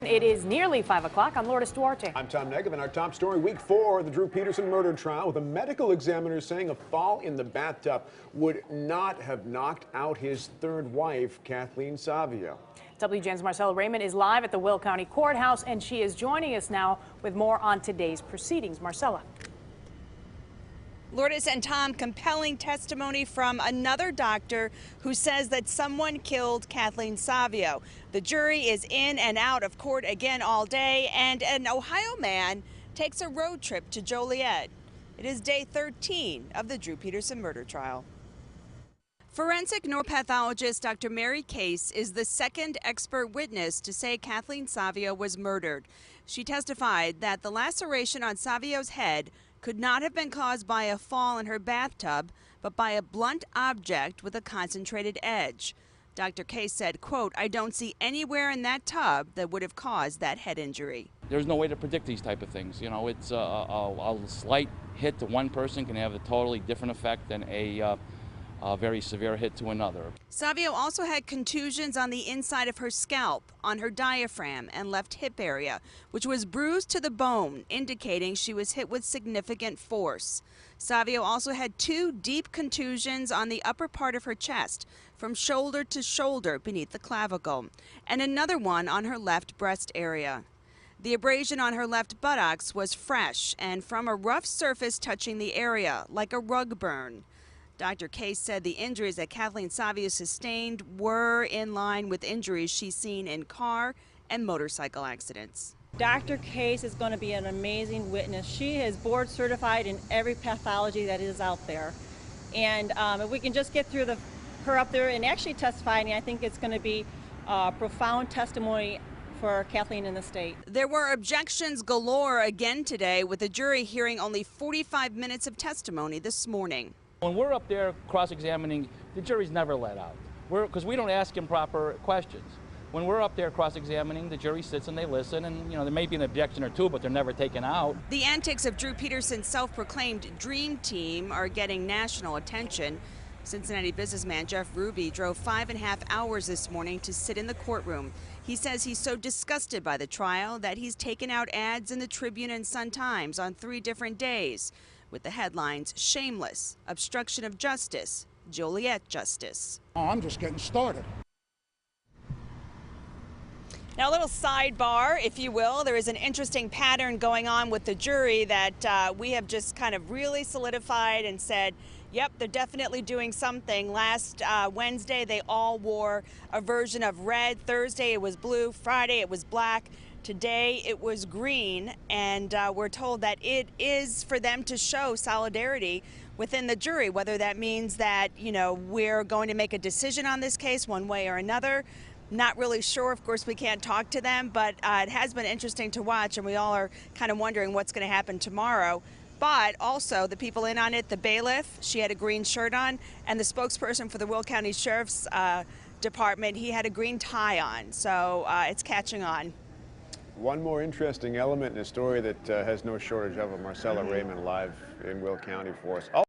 It is nearly 5 o'clock. I'm Lourdes Duarte. I'm Tom Negav, and our top story, week 4 of the Drew Peterson murder trial, with a medical examiner saying a fall in the bathtub would not have knocked out his third wife, Kathleen Savio. WGN's Marcella Raymond is live at the Will County Courthouse, and she is joining us now with more on today's proceedings. Marcella. Lourdes and Tom, compelling testimony from another doctor who says that someone killed Kathleen Savio. The jury is in and out of court again all day, and an Ohio man takes a road trip to Joliet. It is day 13 of the Drew Peterson murder trial. Forensic neuropathologist Dr. Mary Case is the second expert witness to say Kathleen Savio was murdered. She testified that the laceration on Savio's head could not have been caused by a fall in her bathtub, but by a blunt object with a concentrated edge. Dr. Case said, quote, "I don't see anywhere in that tub that would have caused that head injury." There's no way to predict these type of things. You know, it's a slight hit to one person can have a totally different effect than a very severe hit to another. Savio also had contusions on the inside of her scalp, on her diaphragm and left hip area, which was bruised to the bone, indicating she was hit with significant force. Savio also had 2 deep contusions on the upper part of her chest, from shoulder to shoulder beneath the clavicle, and another one on her left breast area. The abrasion on her left buttocks was fresh and from a rough surface touching the area, like a rug burn. Dr. Case said the injuries that Kathleen Savio sustained were in line with injuries she's seen in car and motorcycle accidents. Dr. Case is going to be an amazing witness. She is board certified in every pathology that is out there. And if we can just get through her up there and actually testifying, I think it's going to be a profound testimony for Kathleen in the state. There were objections galore again today, with the jury hearing only 45 minutes of testimony this morning. When we're up there cross-examining, the jury's never let out, because we don't ask improper questions. When we're up there cross-examining, the jury sits and they listen, and there may be an objection or two, but they're never taken out. The antics of Drew Peterson's self-proclaimed dream team are getting national attention. Cincinnati businessman Jeff Ruby drove 5.5 hours this morning to sit in the courtroom. He says he's so disgusted by the trial that he's taken out ads in the Tribune and Sun-Times on 3 different days, with the headlines, "Shameless," "Obstruction of Justice," "Joliet Justice." Oh, I'm just getting started. Now, a little sidebar, if you will. There is an interesting pattern going on with the jury that we have just kind of really solidified and said, yep, they're definitely doing something. Last Wednesday, they all wore a version of red. Thursday, it was blue. Friday, it was black. Today it was green, and we're told that it is for them to show solidarity within the jury, whether that means that, we're going to make a decision on this case one way or another. Not really sure. Of course, we can't talk to them, but it has been interesting to watch, and we all are kind of wondering what's going to happen tomorrow. But also the people in on it, the bailiff, she had a green shirt on, and the spokesperson for the Will County Sheriff's Department, he had a green tie on. So it's catching on. One more interesting element in a story that has no shortage of it. Marcella Raymond live in Will County for us.